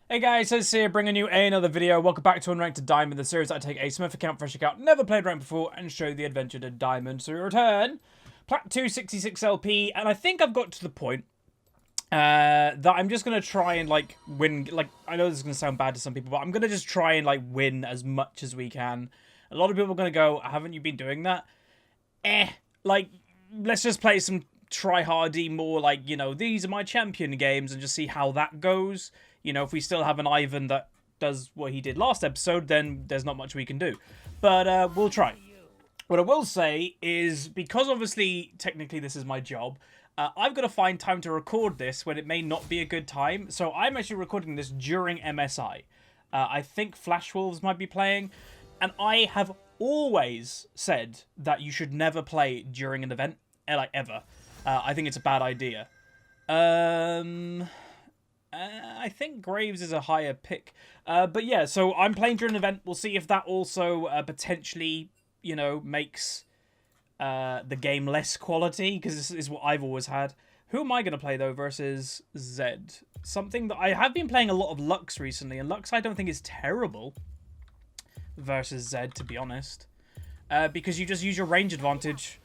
Hey guys, it's here bringing you another video. Welcome back to Unranked to Diamond, the series I take a Smith account, fresh account, never played ranked before, and show the adventure to Diamond. So we return, Plat 266 LP, and I think I've got to the point that I'm just going to try and win. I know this is going to sound bad to some people, but I'm going to just try and win as much as we can. A lot of people are going to go, haven't you been doing that? Let's just play some try-hardy, more these are my champion games and just see how that goes. You know, if we still have an Ivan that does what he did last episode, then there's not much we can do. But we'll try. What I will say is, because obviously, technically this is my job, I've got to find time to record this when it may not be a good time. So I'm actually recording this during MSI. I think Flash Wolves might be playing. And I have always said that you should never play during an event, ever. I think it's a bad idea. I think Graves is a higher pick. But yeah, so I'm playing during an event. We'll see if that also potentially, makes the game less quality, because this is what I've always had. Who am I going to play, though, versus ZED? Something that I have been playing a lot of Lux recently, and Lux I don't think is terrible versus ZED, to be honest. Because you just use your range advantage.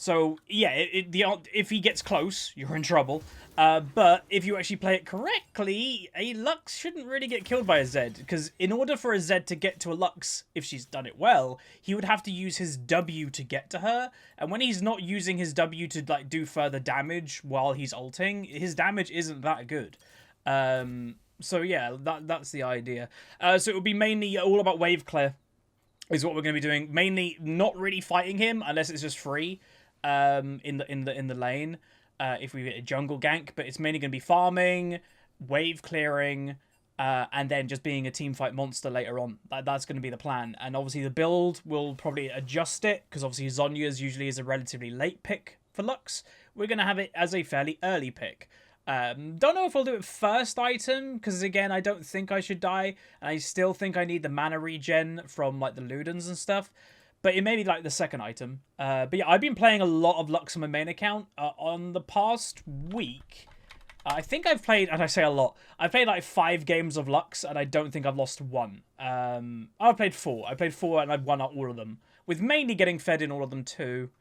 So, yeah, if he gets close, you're in trouble. But if you actually play it correctly, a Lux shouldn't really get killed by a ZED. Because in order for a ZED to get to a Lux, if she's done it well, he would have to use his W to get to her. And when he's not using his W to do further damage while he's ulting, his damage isn't that good. So yeah, that's the idea. So it will be mainly all about wave clear, is what we're going to be doing. Mainly not really fighting him unless it's just free. In the lane, if we get a jungle gank, but it's mainly going to be farming, wave clearing, and then just being a team fight monster later on. That's going to be the plan. And obviously the build will probably adjust it, because obviously Zhonya's usually is a relatively late pick for Lux. We're going to have it as a fairly early pick. Don't know if I'll do it first item, because again, I don't think I should die, and I still think I need the mana regen from the Ludens and stuff. But it may be the second item. But yeah, I've been playing a lot of Lux on my main account. On the past week, I think I've played, and I say a lot, I've played 5 games of Lux, and I don't think I've lost one. I've played 4. I played 4, and I've won all of them. With mainly getting fed in all of them too.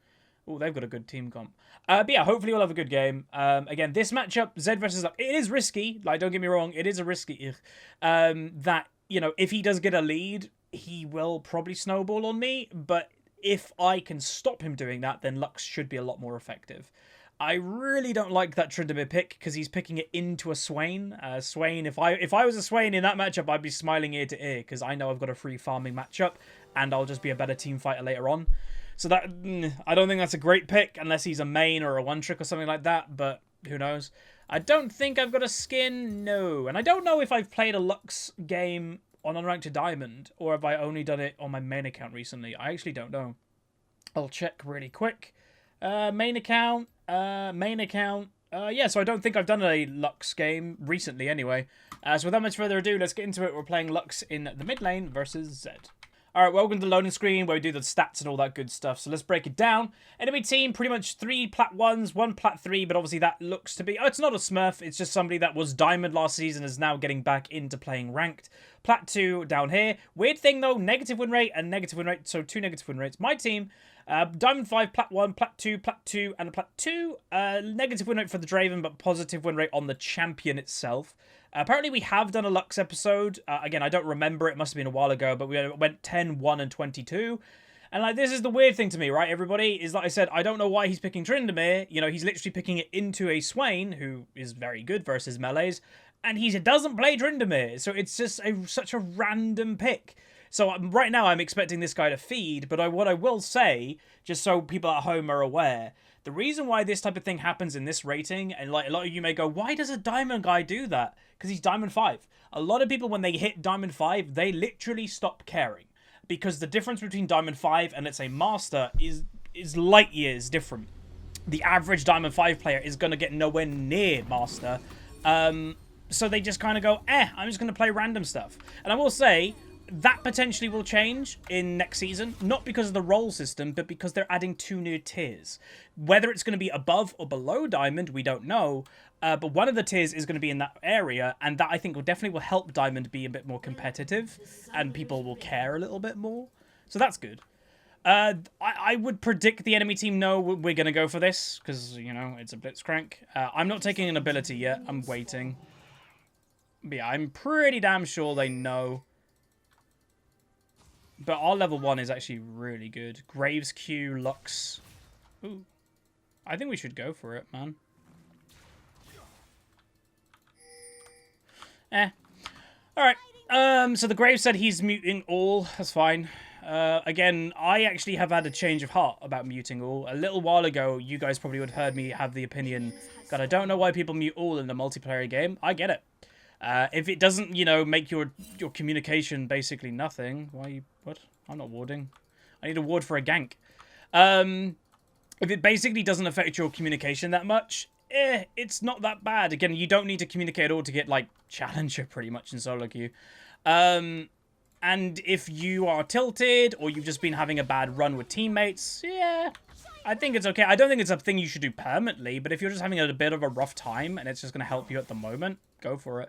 Oh, they've got a good team comp. But yeah, hopefully we'll have a good game. Again, this matchup, Zed versus Lux, it is risky. Don't get me wrong, it is a risky. That, if he does get a lead, he will probably snowball on me, but if I can stop him doing that, then Lux should be a lot more effective. I really don't like that Tryndamere pick, because he's picking it into a Swain. Swain, if I was a Swain in that matchup, I'd be smiling ear to ear, because I know I've got a free farming matchup, and I'll just be a better team fighter later on. So that, I don't think that's a great pick, unless he's a main or a one-trick or something like that, but who knows. I don't think I've got a skin, no. And I don't know if I've played a Lux game on Unranked to Diamond, or have I only done it on my main account recently? I actually don't know. I'll check really quick. Main account. Yeah, so I don't think I've done a Lux game recently anyway. So without much further ado, let's get into it. We're playing Lux in the mid lane versus ZED. Alright, welcome to the loading screen where we do the stats and all that good stuff. So let's break it down. Enemy team, pretty much 3 Plat 1s, 1 Plat 3, but obviously that looks to be... Oh, it's not a Smurf, it's just somebody that was Diamond last season is now getting back into playing Ranked. Plat 2 down here. Weird thing though, negative win rate and negative win rate, so 2 negative win rates. My team, Diamond 5, Plat 1, Plat 2, and a Plat 2. Negative win rate for the Draven, but positive win rate on the champion itself. Apparently we have done a Lux episode. Again, I don't remember. It must have been a while ago, but we went 10, 1, and 22. And this is the weird thing to me, right, everybody? Is like I said, I don't know why he's picking Tryndamere. He's literally picking it into a Swain, who is very good versus melees. And he doesn't play Tryndamere. So it's just such a random pick. So right now I'm expecting this guy to feed. But what I will say, just so people at home are aware... The reason why this type of thing happens in this rating, and a lot of you may go, why does a Diamond guy do that? Because he's Diamond 5. A lot of people, when they hit Diamond 5, they literally stop caring. Because the difference between Diamond 5 and, let's say, Master is light years different. The average Diamond 5 player is going to get nowhere near Master. So they just kind of go, I'm just going to play random stuff. And I will say, that potentially will change in next season, not because of the role system, but because they're adding 2 new tiers. Whether it's going to be above or below Diamond, we don't know, but one of the tiers is going to be in that area, and that I think will help Diamond be a bit more competitive, and people will care a little bit more. So that's good. I would predict the enemy team know we're going to go for this, because, you know, it's a Blitzcrank. I'm not taking an ability yet. I'm waiting. But yeah, I'm pretty damn sure they know. But our level 1 is actually really good. Graves Q, Lux. Ooh. I think we should go for it, man. Alright. So the Graves said he's muting all. That's fine. Again, I actually have had a change of heart about muting all. A little while ago, you guys probably would have heard me have the opinion, God, I don't know why people mute all in a multiplayer game. I get it. If it doesn't, you know, make your communication basically nothing, why you... What? I'm not warding. I need a ward for a gank. If it basically doesn't affect your communication that much, it's not that bad. Again, you don't need to communicate at all to get, like, Challenger pretty much in solo queue. And if you are tilted, or you've just been having a bad run with teammates, yeah, I think it's okay. I don't think it's a thing you should do permanently, but if you're just having a bit of a rough time, and it's just going to help you at the moment, go for it.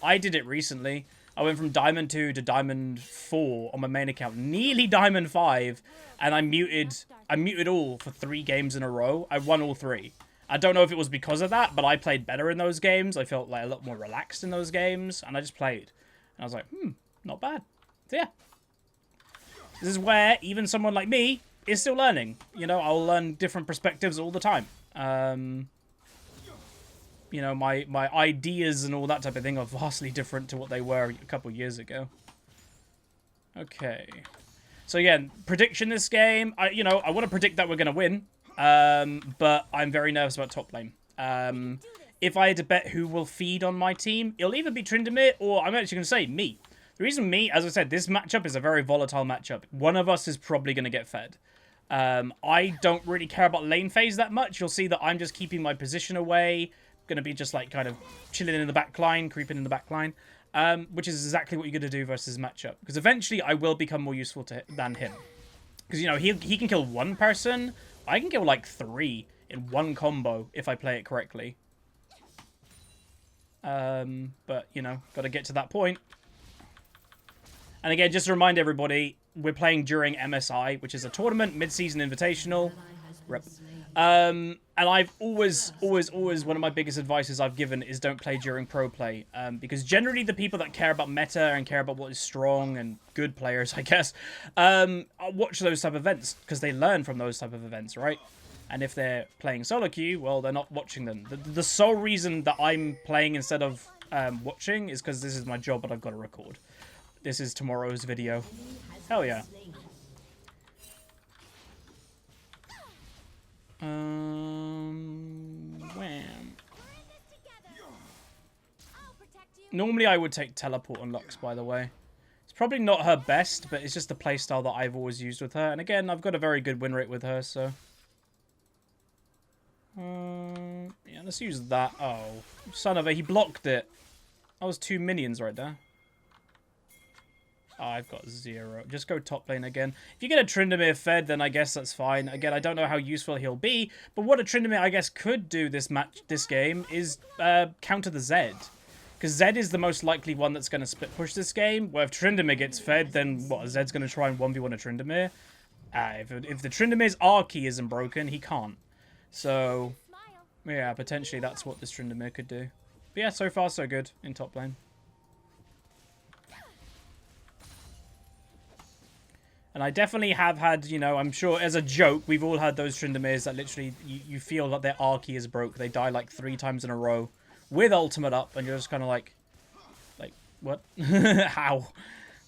I did it recently. I went from Diamond 2 to Diamond 4 on my main account, nearly Diamond 5, and I muted all for 3 games in a row. I won all 3. I don't know if it was because of that, but I played better in those games. I felt like a lot more relaxed in those games, and I just played. And I was like, not bad. So yeah. This is where even someone like me is still learning. You know, I'll learn different perspectives all the time. You know, my ideas and all that type of thing are vastly different to what they were a couple years ago. Okay. So again, prediction this game. I want to predict that we're going to win. But I'm very nervous about top lane. If I had to bet who will feed on my team, it'll either be Tryndamere or I'm actually going to say me. The reason me, as I said, this matchup is a very volatile matchup. One of us is probably going to get fed. I don't really care about lane phase that much. You'll see that I'm just keeping my position away. Going to be just like kind of chilling in the back line, creeping in the back line, which is exactly what you're going to do versus matchup. Because eventually I will become more useful than him. Because, you know, he can kill 1 person. I can kill like 3 in 1 combo if I play it correctly. But, you know, got to get to that point. And again, just to remind everybody, we're playing during MSI, which is a tournament, mid-season invitational. Rep. And I've always, one of my biggest advices I've given is don't play during pro play. Because generally the people that care about meta and care about what is strong and good players, I guess, watch those type of events because they learn from those type of events, right? And if they're playing solo queue, well, they're not watching them. The sole reason that I'm playing instead of watching is because this is my job, but I've got to record. This is tomorrow's video. Hell yeah. Wham. Normally I would take teleport on Lux, by the way. It's probably not her best, but it's just the playstyle that I've always used with her. And again, I've got a very good win rate with her, so... yeah, let's use that. Oh, son of a... He blocked it. That was 2 minions right there. Oh, I've got 0. Just go top lane again. If you get a Tryndamere fed, then I guess that's fine. Again, I don't know how useful he'll be, but what a Tryndamere, I guess, could do this game is counter the ZED. Because ZED is the most likely one that's going to split push this game, where if Tryndamere gets fed, then what, ZED's going to try and 1v1 a Tryndamere? If the Tryndamere's R key isn't broken, he can't. So, yeah, potentially that's what this Tryndamere could do. But yeah, so far so good in top lane. And I definitely have had, you know, I'm sure as a joke, we've all had those Tryndameres that literally, you feel that their R key is broke. They die like 3 times in a row with ultimate up, and you're just kind of like, what? How?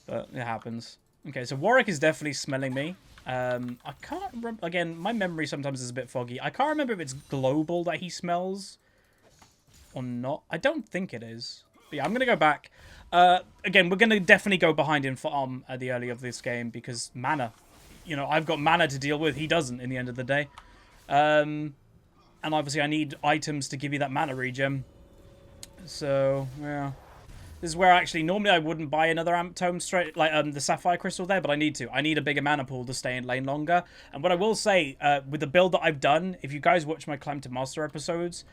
But it happens. Okay, so Warwick is definitely smelling me. I can't remember, again, my memory sometimes is a bit foggy. I can't remember if it's global that he smells or not. I don't think it is. But yeah, I'm going to go back. Again, we're going to definitely go behind in farm at the early of this game because mana. You know, I've got mana to deal with. He doesn't in the end of the day. And obviously I need items to give you that mana regen. So, yeah. This is where actually normally I wouldn't buy another Amp Tome straight, like the Sapphire Crystal there, but I need to. I need a bigger mana pool to stay in lane longer. And what I will say, with the build that I've done, if you guys watch my Climb to Master episodes,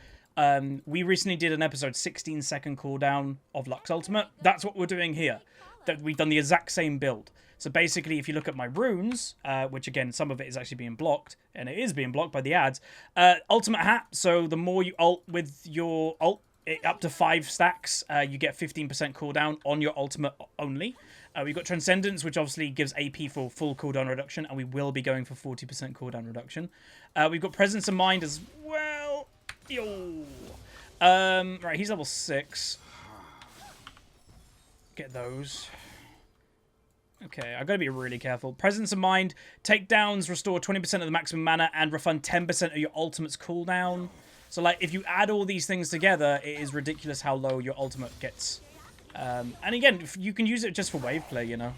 we recently did an episode 16-second cooldown of Lux Ultimate. That's what we're doing here. That we've done the exact same build. So basically, if you look at my runes, which again, some of it is actually being blocked, and it is being blocked by the ads, Ultimate Hat, so the more you ult with your ult, up to 5 stacks, you get 15% cooldown on your ultimate only. We've got Transcendence, which obviously gives AP for full cooldown reduction, and we will be going for 40% cooldown reduction. We've got Presence of Mind as well. Yo. Right, he's level 6. Get those. Okay, I've got to be really careful. Presence of Mind, takedowns restore 20% of the maximum mana and refund 10% of your ultimate's cooldown. So, like, if you add all these things together, it is ridiculous how low your ultimate gets. And again, you can use it just for wave play, you know.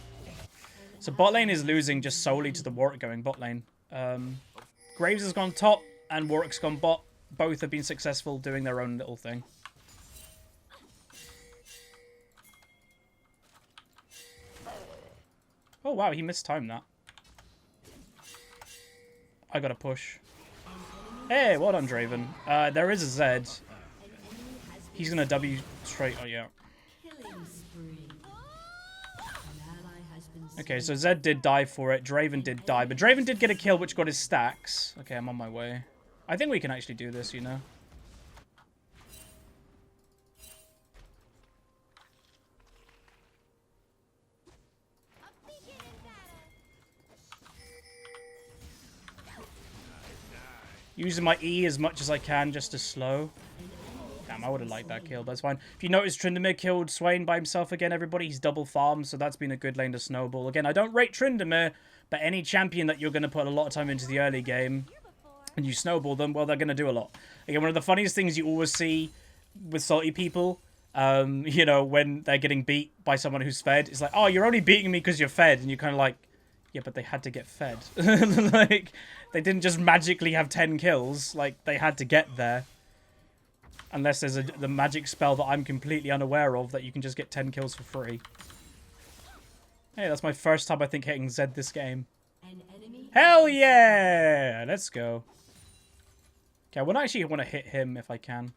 So bot lane is losing just solely to the Warwick going bot lane. Graves has gone top and Warwick's gone bot. Both have been successful doing their own little thing. Oh, wow, he mistimed that. I gotta push. Hey, well done, Draven. There is a Zed. He's gonna W straight. Oh, yeah. Okay, so Zed did die for it. Draven did die. But Draven did get a kill, which got his stacks. Okay, I'm on my way. I think we can actually do this, you know. Using my E as much as I can just to slow. Damn, I would have liked that kill, but it's fine. If you notice, Tryndamere killed Swain by himself again, everybody. He's double farmed, so that's been a good lane to snowball. Again, I don't rate Tryndamere, but any champion that you're going to put a lot of time into the early game and you snowball them, well, they're going to do a lot. Again, one of the funniest things you always see with salty people, you know, when they're getting beat by someone who's fed, it's like, oh, you're only beating me because you're fed, and you're kind of like, yeah, but they had to get fed. Like, they didn't just magically have 10 kills. Like, they had to get there. Unless there's the magic spell that I'm completely unaware of that you can just get 10 kills for free. Hey, that's my first time, I think, hitting Zed this game. Hell yeah! Let's go. Okay, I actually want to hit him if I can.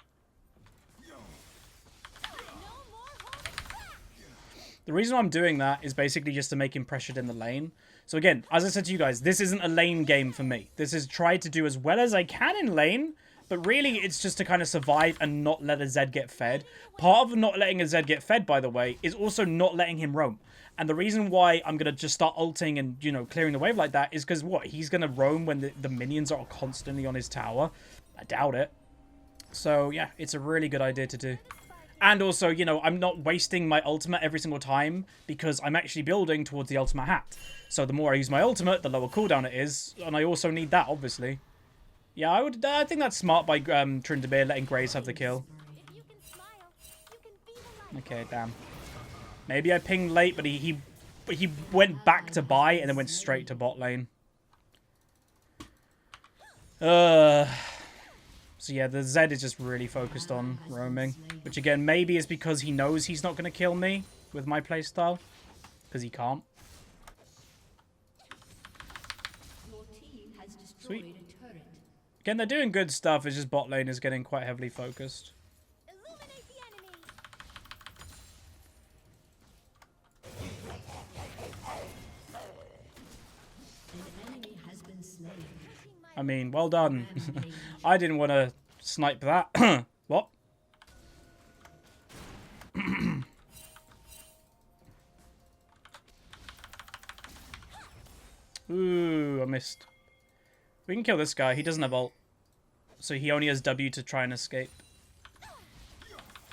The reason I'm doing that is basically just to make him pressured in the lane. So again, as I said to you guys, this isn't a lane game for me. This is try to do as well as I can in lane, but really it's just to kind of survive and not let a Zed get fed. Part of not letting a Zed get fed, by the way, is also not letting him roam. And the reason why I'm going to just start ulting and, you know, clearing the wave like that is because, what, he's going to roam when the minions are constantly on his tower? I doubt it. So, yeah, it's a really good idea to do. And also, you know, I'm not wasting my ultimate every single time because I'm actually building towards the ultimate hat. So the more I use my ultimate, the lower cooldown it is. And I also need that, obviously. Yeah, I think that's smart by Tryndamere letting Graves have the kill. Okay, damn. Maybe I pinged late, but he went back to buy and then went straight to bot lane. So yeah, the Zed is just really focused on roaming. Which again, maybe is because he knows he's not going to kill me with my playstyle. Because he can't. Sweet. Again, they're doing good stuff. It's just bot lane is getting quite heavily focused. I mean, well done. I didn't want to snipe that. What? Ooh, I missed. We can kill this guy. He doesn't have ult. So he only has W to try and escape.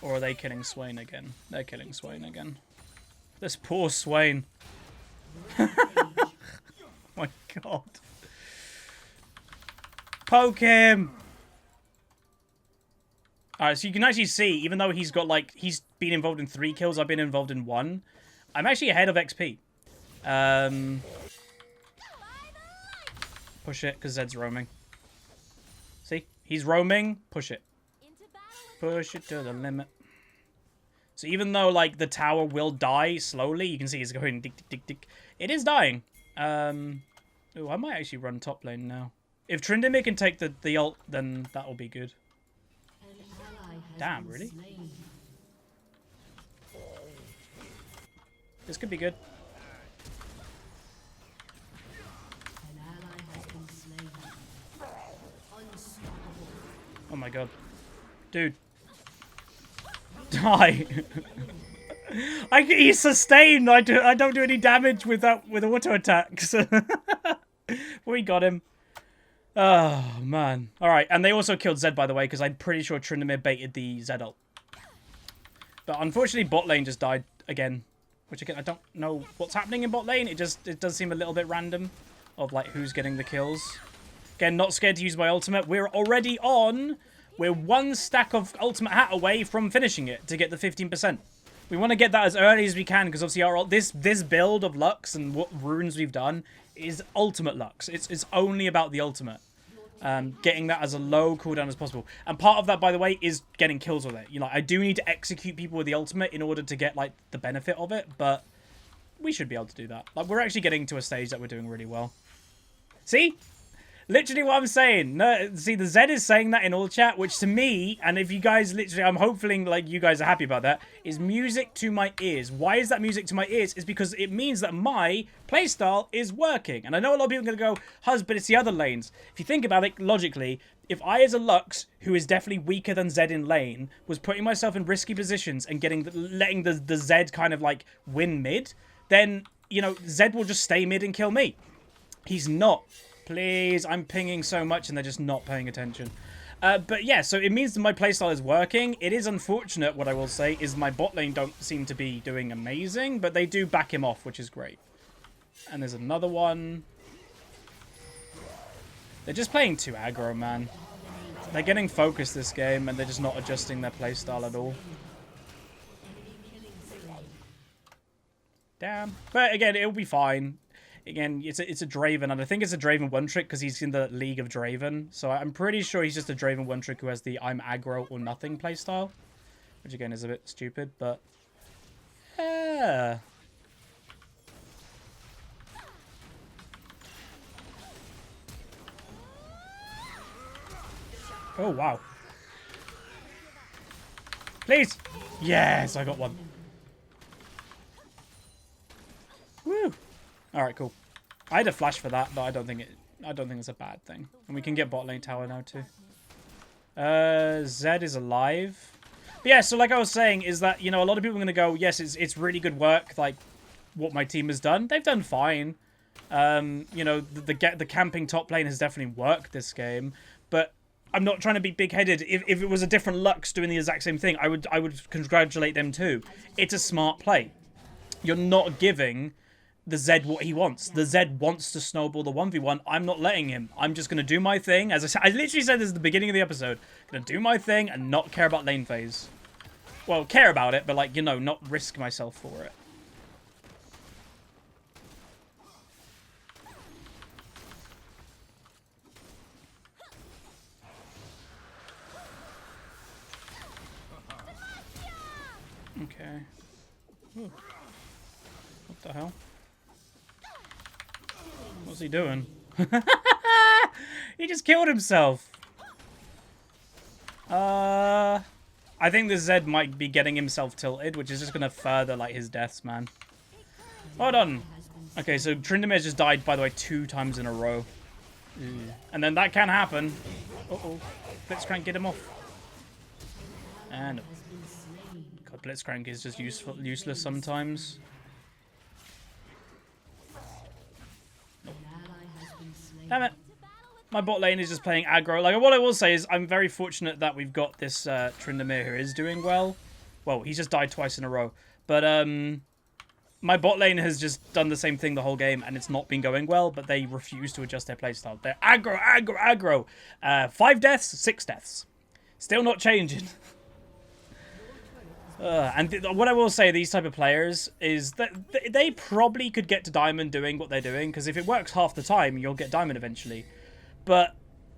Or are they killing Swain again? They're killing Swain again. This poor Swain. My god. Poke him! Alright, so you can actually see, even though he's got, like, he's been involved in 3 kills, I've been involved in 1. I'm actually ahead of XP. Push it, because Zed's roaming. See? He's roaming. Push it. Push it to the limit. So even though, like, the tower will die slowly, you can see it's going tick, tick, tick, tick. It is dying. Oh, I might actually run top lane now. If Tryndamere can take the ult, then that'll be good. Damn, really? This could be good. Oh my god. Dude. Die. He's sustained. I don't do any damage with auto attacks. We got him. Oh man. Alright, and they also killed Zed, by the way, because I'm pretty sure Tryndamere baited the Zed ult. But unfortunately bot lane just died again. Which again, I don't know what's happening in bot lane. It does seem a little bit random of like who's getting the kills. Again, not scared to use my ultimate. We're already on. We're one stack of ultimate hat away from finishing it to get the 15%. We want to get that as early as we can because obviously this build of Lux and what runes we've done is ultimate Lux. It's only about the ultimate. Getting that as a low cooldown as possible. And part of that, by the way, is getting kills with it. You know, I do need to execute people with the ultimate in order to get like the benefit of it, but we should be able to do that. Like, we're actually getting to a stage that we're doing really well. See? Literally what I'm saying. No, see, the Zed is saying that in all chat, which to me, and if you guys literally, I'm hoping like you guys are happy about that, is music to my ears. Why is that music to my ears? Is because it means that my playstyle is working. And I know a lot of people are going to go, Huz, but it's the other lanes. If you think about it logically, if I as a Lux, who is definitely weaker than Zed in lane, was putting myself in risky positions and letting the Zed kind of like win mid, then, you know, Zed will just stay mid and kill me. He's not. Please, I'm pinging so much and they're just not paying attention. But yeah, so it means that my playstyle is working. It is unfortunate, what I will say, is my bot lane don't seem to be doing amazing, but they do back him off, which is great. And there's another one. They're just playing too aggro, man. They're getting focused this game and they're just not adjusting their playstyle at all. Damn. But again, it'll be fine. Again, it's a Draven, and I think it's a Draven one-trick because he's in the League of Draven. So I'm pretty sure he's just a Draven one-trick who has the I'm aggro or nothing playstyle. Which, again, is a bit stupid, but... yeah. Oh, wow. Please! Yes, I got one. Woo! Alright, cool. I had a flash for that, but I don't think it's a bad thing. And we can get bot lane tower now too. Zed is alive. But yeah, so like I was saying, is that, you know, a lot of people are gonna go, yes, it's really good work, like what my team has done. They've done fine. You know, the camping top lane has definitely worked this game, but I'm not trying to be big-headed. If it was a different Lux doing the exact same thing, I would congratulate them too. It's a smart play. You're not giving the Zed what he wants. The Zed wants to snowball the 1v1. I'm not letting him. I'm just going to do my thing. As I literally said this at the beginning of the episode. Going to do my thing and not care about lane phase. Well, care about it, but like, you know, not risk myself for it. Okay. Ooh. What the hell? What's he doing? He just killed himself. I think the Zed might be getting himself tilted, which is just going to further like his deaths, man. Hold on. Okay, so Tryndamere just died, by the way, 2 times in a row. And then that can happen. Uh-oh. Blitzcrank, get him off. And... God, Blitzcrank is just useless sometimes. Damn it. My bot lane is just playing aggro. Like, what I will say is I'm very fortunate that we've got this Tryndamere who is doing well. Well, he's just died twice in a row. But my bot lane has just done the same thing the whole game, and it's not been going well, but they refuse to adjust their playstyle. They're aggro, aggro, aggro. 5 deaths, 6 deaths. Still not changing. And what I will say, these type of players, is that they probably could get to Diamond doing what they're doing, because if it works half the time, you'll get Diamond eventually. But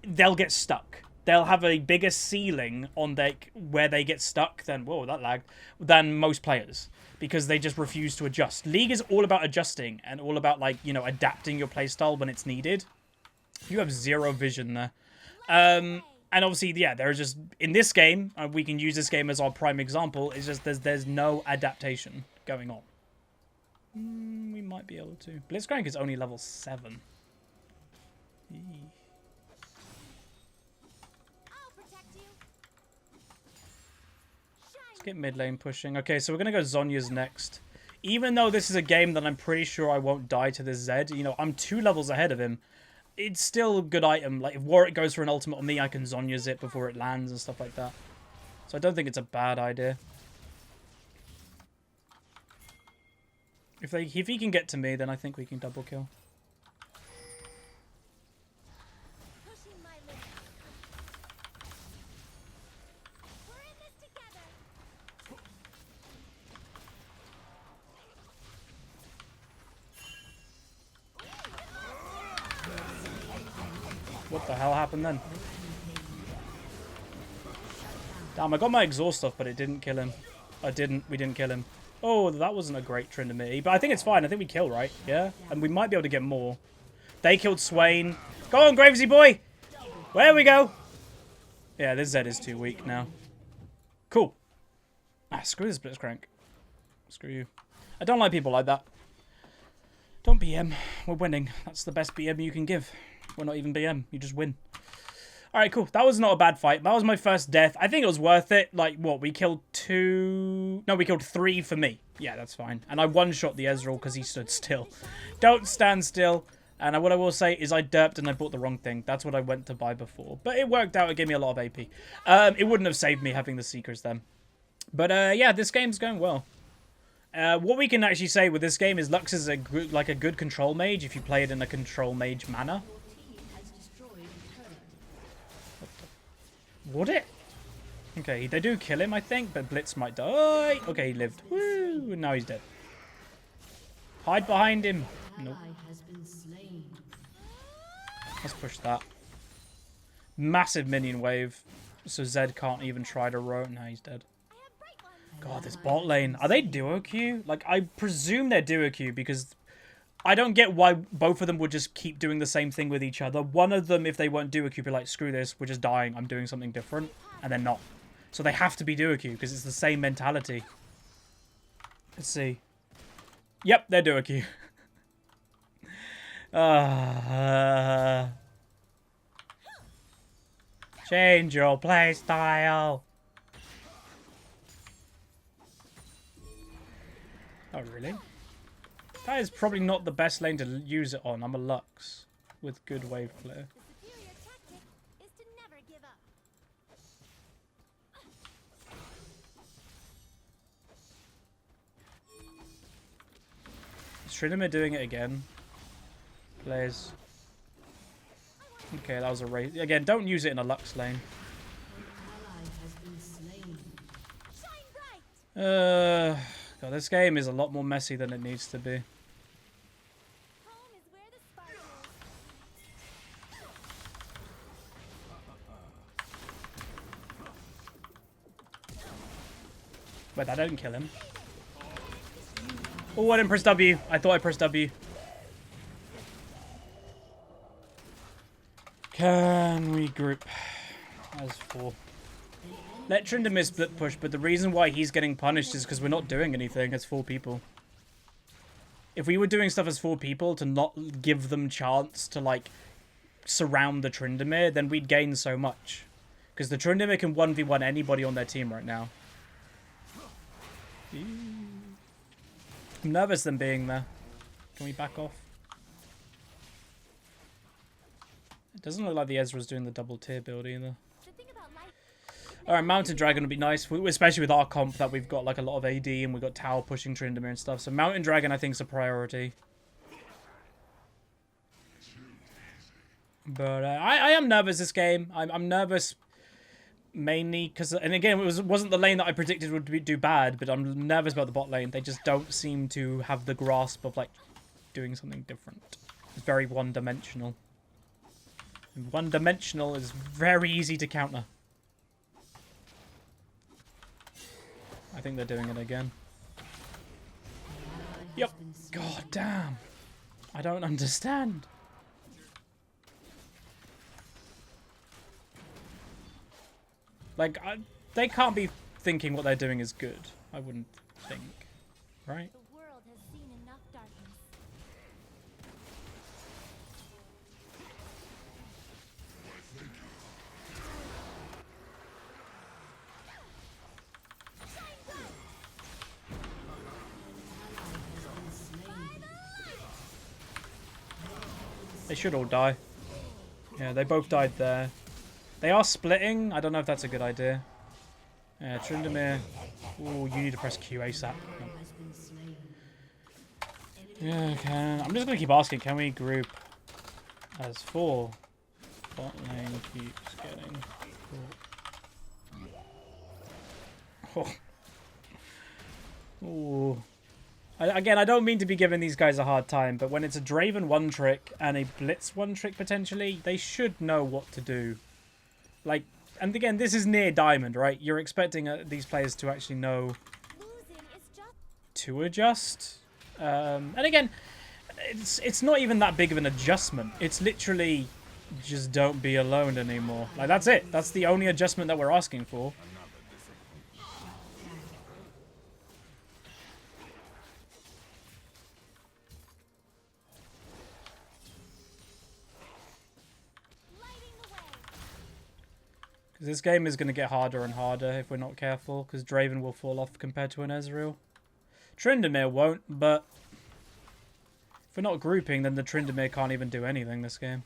they'll get stuck. they'll have a bigger ceiling on their where they get stuck than whoa that lagged than most players because they just refuse to adjust. League is all about adjusting and all about like adapting your playstyle when it's needed. You have zero vision there, and obviously yeah, there's just in this game we can use this game as our prime example. It's just there's no adaptation going on. We might be able to. Blitzcrank is only level 7. Let's get mid lane pushing. Okay, so we're going to go Zhonya's next. Even though this is a game that I'm pretty sure I won't die to this Zed. I'm 2 levels ahead of him. It's still a good item. Like, if Warwick goes for an ultimate on me, I can Zhonya's it before it lands and stuff like that. So I don't think it's a bad idea. If he can get to me, then I think we can double kill. What the hell happened then? Damn, I got my exhaust off, but it didn't kill him. We didn't kill him. Oh, that wasn't a great Tryndamere, but I think it's fine. I think we kill, right? Yeah? And we might be able to get more. They killed Swain. Go on, Gravesy boy! There we go! Yeah, this Zed is too weak now. Cool. Screw this Blitzcrank. Screw you. I don't like people like that. Don't BM. We're winning. That's the best BM you can give. We're not even BM. You just win. Alright, cool. That was not a bad fight. That was my first death. I think it was worth it. Like, what? We killed 2... No, we killed 3 for me. Yeah, that's fine. And I one-shot the Ezreal because he stood still. Don't stand still. And what I will say is I derped and I bought the wrong thing. That's what I went to buy before. But it worked out. It gave me a lot of AP. It wouldn't have saved me having the Seekers then. But, yeah, this game's going well. What we can actually say with this game is Lux is a good control mage if you play it in a control mage manner. Would it? Okay, they do kill him, I think, but Blitz might die. Okay, he lived. Woo! And now he's dead. Hide behind him. Nope. Let's push that. Massive minion wave. So Zed can't even try to row. Now he's dead. God, this bot lane. Are they duo queue? Like, I presume they're duo queue because I don't get why both of them would just keep doing the same thing with each other. One of them, if they weren't duo queue, be like, screw this, we're just dying, I'm doing something different. And they're not. So they have to be duo queue because it's the same mentality. Let's see. Yep, they're duo queue. Change your playstyle. Oh, really? That is probably not the best lane to use it on. I'm a Lux with good wave clear. Is Tryndamere doing it again? Please. Okay, that was a race. Again, don't use it in a Lux lane. God, this game is a lot more messy than it needs to be. Wait, that didn't kill him. Oh, I didn't press W. I thought I pressed W. Can we group as 4? Let Tryndamere split push, but the reason why he's getting punished is because we're not doing anything as 4 people. If we were doing stuff as 4 people to not give them chance to, like, surround the Tryndamere, then we'd gain so much. Because the Tryndamere can 1v1 anybody on their team right now. I'm nervous them being there. Can we back off? It doesn't look like the Ezra's doing the double tier build either. Alright, Mountain Dragon would be nice, especially with our comp that we've got like a lot of AD and we've got tower pushing Tryndamere and stuff. So Mountain Dragon I think is a priority. But I am nervous this game. I'm nervous mainly because, and again, it wasn't the lane that I predicted would do bad, but I'm nervous about the bot lane. They just don't seem to have the grasp of like doing something different. It's very one-dimensional. One-dimensional is very easy to counter. I think they're doing it again. Yep. God damn. I don't understand. Like, they can't be thinking what they're doing is good. I wouldn't think. Right? The world has seen enough darkness. They should all die. Yeah, they both died there. They are splitting. I don't know if that's a good idea. Yeah, Tryndamere. Ooh, you need to press Q ASAP. Yeah, okay. I'm just going to keep asking, can we group as 4? Bot lane keeps getting... Oh. Ooh. Again, I don't mean to be giving these guys a hard time, but when it's a Draven one-trick and a Blitz one-trick potentially, they should know what to do. Like, and again, this is near Diamond, right? You're expecting these players to actually know to adjust. And again, it's not even that big of an adjustment. It's literally just don't be alone anymore. Like, that's it. That's the only adjustment that we're asking for. This game is going to get harder and harder if we're not careful, because Draven will fall off compared to an Ezreal. Tryndamere won't, but if we're not grouping, then the Tryndamere can't even do anything this game.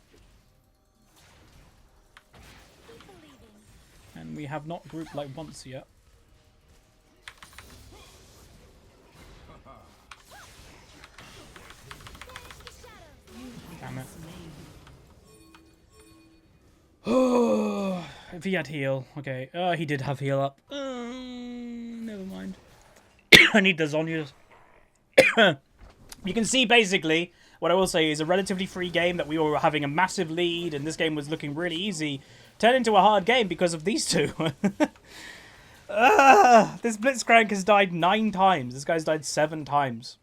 And we have not grouped like once yet. Damn it. Oh, if he had heal. Okay. He did have heal up. Never mind. I need the Zhonya's. You can see basically, what I will say is a relatively free game that we were having a massive lead and this game was looking really easy. Turned into a hard game because of these two. This Blitzcrank has died 9 times. This guy's died 7 times.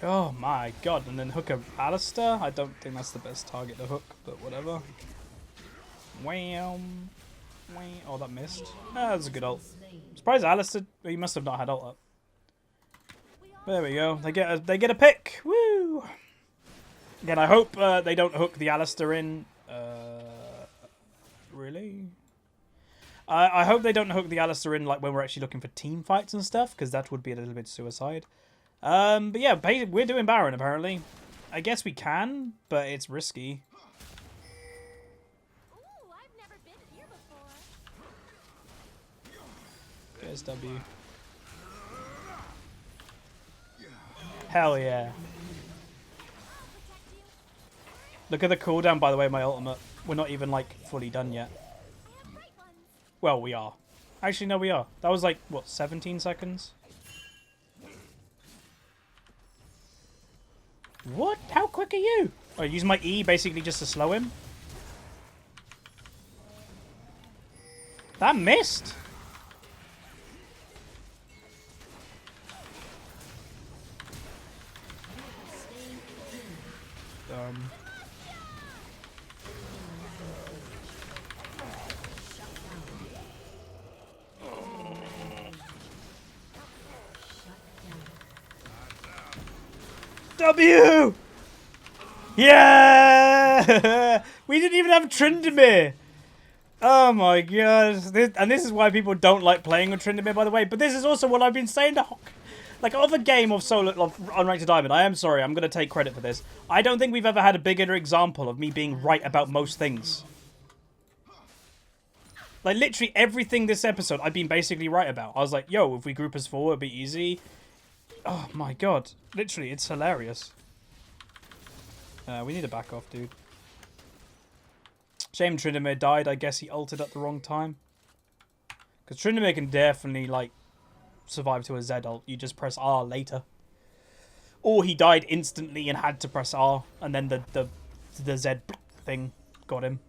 Oh my god, and then hook of Alistair? I don't think that's the best target to hook, but whatever. Wham. Wham. Oh, that missed. That was a good ult. Surprised Alistair, he must have not had ult up. There we go. They get a pick. Woo! Again, I hope they don't hook the Alistair in. Really? I hope they don't hook the Alistair in like when we're actually looking for team fights and stuff, because that would be a little bit suicide. But yeah, we're doing Baron apparently. I guess we can, but it's risky. Ooh, I've never been here before. There's W. Hell yeah. Look at the cooldown, by the way, my ultimate. We're not even, like, fully done yet. Well, we are. Actually, no, we are. That was, like, what, 17 seconds? What? How quick are you? Oh, I use my E basically just to slow him? That missed? W! Yeah! We didn't even have Tryndamere! Oh my god. And this is why people don't like playing with Tryndamere, by the way. But this is also what I've been saying to Hawk. Like, of a game of solo of Unranked Diamond, I am sorry, I'm going to take credit for this. I don't think we've ever had a bigger example of me being right about most things. Like, literally everything this episode I've been basically right about. I was like, yo, if we group as 4, it'd be easy. Oh my god. Literally, it's hilarious. We need to back off, dude. Shame Tryndamere died. I guess he ulted at the wrong time. Because Tryndamere can definitely, like, survive to a Z ult. You just press R later. Or he died instantly and had to press R. And then the Z thing got him.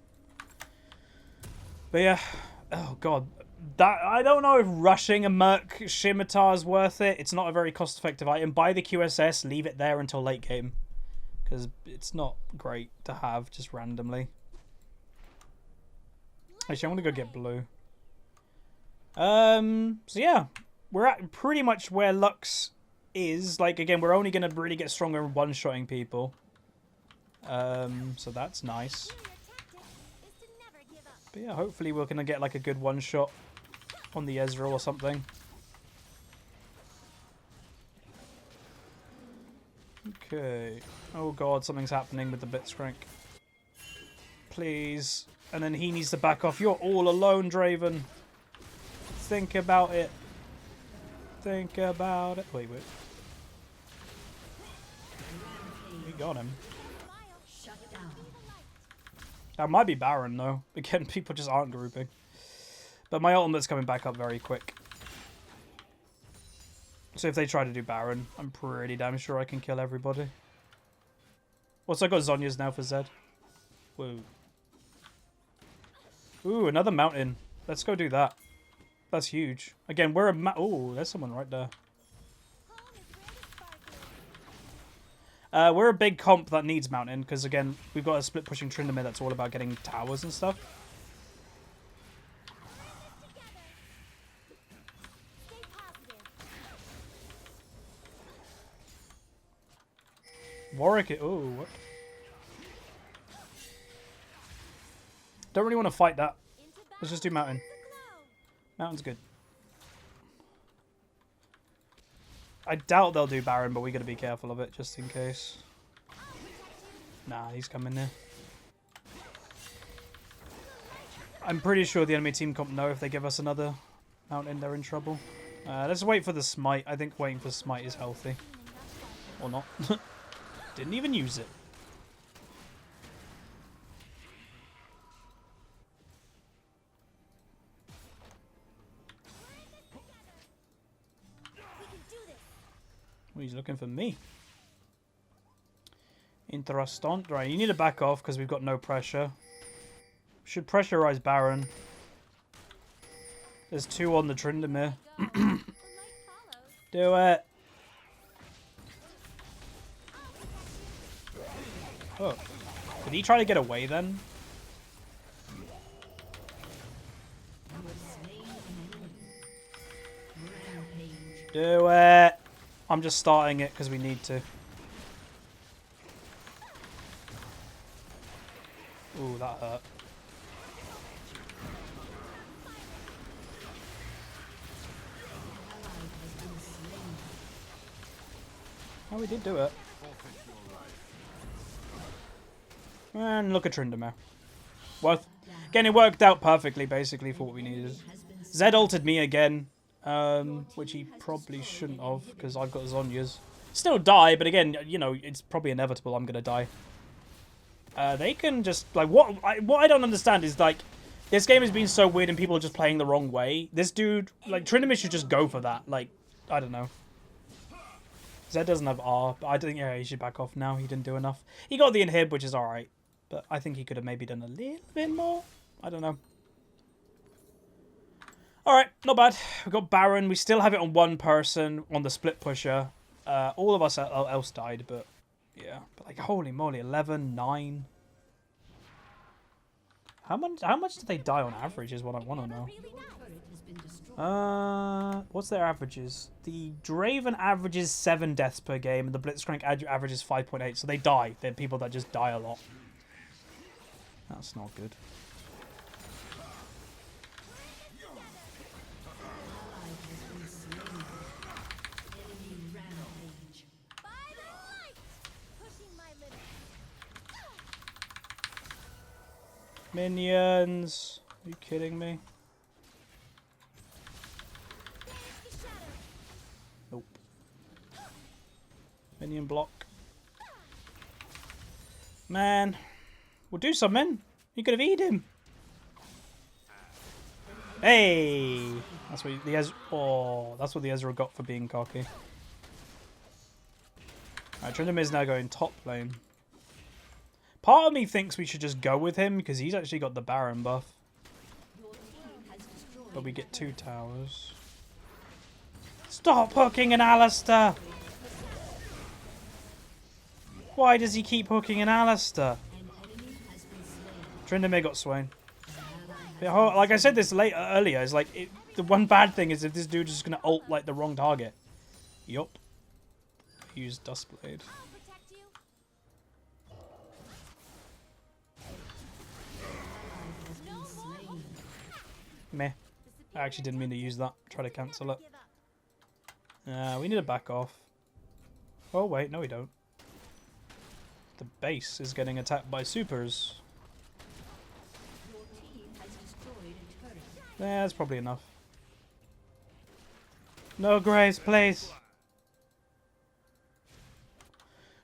But yeah, oh god. That I don't know if rushing a Merc Scimitar is worth it. It's not a very cost-effective item. Buy the QSS, leave it there until late game. Because it's not great to have just randomly. Actually, I'm going to go get blue. So yeah. We're at pretty much where Lux is. Like, again, we're only going to really get stronger in one-shotting people. So that's nice. But yeah, hopefully we're going to get like a good one-shot on the Ezreal or something. Okay. Oh god, something's happening with the Blitzcrank. Please. And then he needs to back off. You're all alone, Draven. Think about it. Think about it. Wait. We got him. That might be Baron, though. Again, people just aren't grouping. But my ultimate's coming back up very quick. So if they try to do Baron, I'm pretty damn sure I can kill everybody. Also, I got Zhonya's now for Zed. Whoa. Ooh, another mountain. Let's go do that. That's huge. Again, we're a oh, there's someone right there. We're a big comp that needs mountain, because again, we've got a split pushing Tryndamere that's all about getting towers and stuff. Warwick, oh, what? Don't really want to fight that. Let's just do mountain. Mountain's good. I doubt they'll do Baron, but we gotta be careful of it just in case. Nah, he's coming there. I'm pretty sure the enemy team comp know if they give us another mountain, they're in trouble. Let's wait for the smite. I think waiting for smite is healthy. Or not. Didn't even use it. Well, he's looking for me. Interessant. Right, you need to back off because we've got no pressure. Should pressurize Baron. There's two on the Tryndamere. Do it. Oh. Did he try to get away then? Do it. I'm just starting it because we need to. Ooh, that hurt. Oh, we did do it. And look at Tryndamere. Well, again, it worked out perfectly, basically, for what we needed. Zed ulted me again, which he probably shouldn't have, because I've got Zhonya's. Still die, but again, you know, it's probably inevitable I'm going to die. They can just, like, what I don't understand is, like, this game has been so weird and people are just playing the wrong way. This dude, like, Tryndamere should just go for that. Like, I don't know. Zed doesn't have R, but I think, yeah, he should back off now. He didn't do enough. He got the inhib, which is alright. But I think he could have maybe done a little bit more. I don't know. Alright, not bad. We got Baron. We still have it on one person on the split pusher. All of us else died, but yeah. But like, holy moly, 11, 9. How much did they die on average is what I want to know. What's their averages? The Draven averages 7 deaths per game, and the Blitzcrank averages 5.8. So they die. They're people that just die a lot. That's not good. Minions. Are you kidding me? Nope. Minion block. Man. We'll do something. You could have eaten him. Hey! That's what the Ezra. Oh, that's what the Ezra got for being cocky. Alright, Tryndamere is now going top lane. Part of me thinks we should just go with him because he's actually got the Baron buff. But we get 2 towers. Stop hooking an Alistair! Why does he keep hooking an Alistair? Tryndamere got Swain. Like I said this earlier, it's like the one bad thing is if this dude is just gonna ult like the wrong target. Yup. Use Dustblade. Meh. I actually didn't mean to use that. Try to cancel it. We need to back off. Oh wait, no we don't. The base is getting attacked by supers. Yeah, that's probably enough. No Graves, please.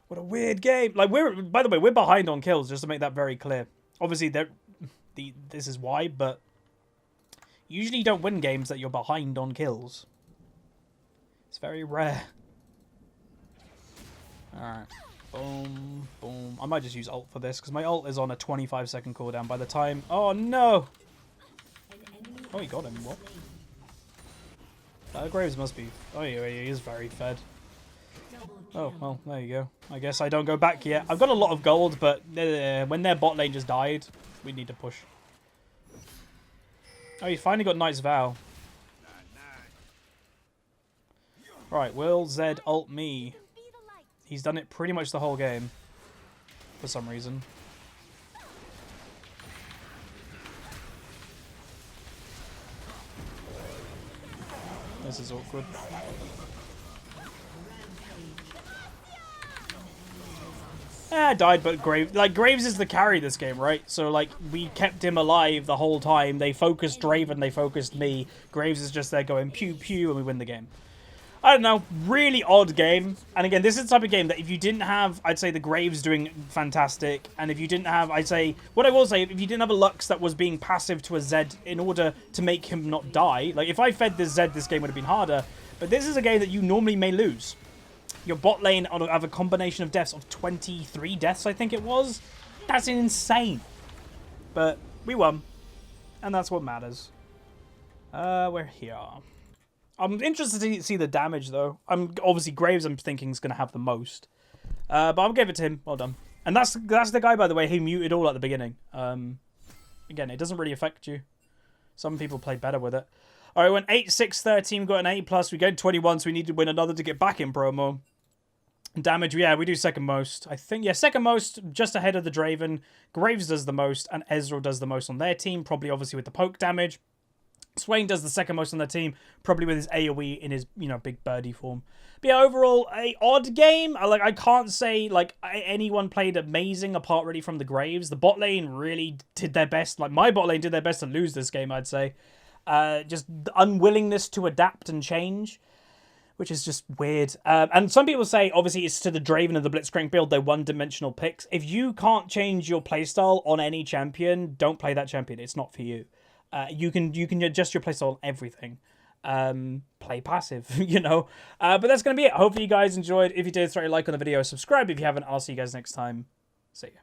What a weird game. Like by the way, we're behind on kills, just to make that very clear. Obviously, this is why, but usually you don't win games that you're behind on kills. It's very rare. Alright. Boom, boom. I might just use ult for this, because my ult is on a 25-second cooldown by the time... Oh, no! Oh, he got him. What? Graves must be... Oh, yeah, he is very fed. Oh, well, there you go. I guess I don't go back yet. I've got a lot of gold, but when their bot lane just died, we need to push. Oh, he finally got Knight's Vow. Right, will Zed ult me? He's done it pretty much the whole game. For some reason. This is awkward. I died, but Graves is the carry this game, right? So, like, we kept him alive the whole time. They focused Draven, they focused me. Graves is just there going pew pew, and we win the game. I don't know, really odd game. And again, this is the type of game that if you didn't have, I'd say the Graves doing fantastic. And if you didn't have, I'd say, what I will say, if you didn't have a Lux that was being passive to a Zed in order to make him not die. Like, if I fed this Zed, this game would have been harder. But this is a game that you normally may lose. Your bot lane have a combination of deaths of 23 deaths, I think it was. That's insane. But we won. And that's what matters. We're here. I'm interested to see the damage, though. Obviously, Graves, I'm thinking, is going to have the most. But I'll give it to him. Well done. And that's the guy, by the way, who muted all at the beginning. Again, it doesn't really affect you. Some people play better with it. All right, we went 8, 6, 13. We got an 8+. We got 21, so we need to win another to get back in promo. Damage, yeah, we do second most. I think, yeah, second most, just ahead of the Draven. Graves does the most, and Ezreal does the most on their team. Probably, obviously, with the poke damage. Swain does the second most on their team, probably with his AoE in his, big birdie form. But yeah, overall, a odd game. I can't say, anyone played amazing apart really from the Graves. The bot lane really did their best. Like, my bot lane did their best to lose this game, I'd say. Just unwillingness to adapt and change, which is just weird. And some people say, obviously, it's to the Draven and the Blitzcrank build. They're one-dimensional picks. If you can't change your playstyle on any champion, don't play that champion. It's not for you. You can adjust your playstyle on everything. Play passive, But that's going to be it. Hopefully you guys enjoyed. If you did, throw a like on the video. Subscribe if you haven't. I'll see you guys next time. See ya.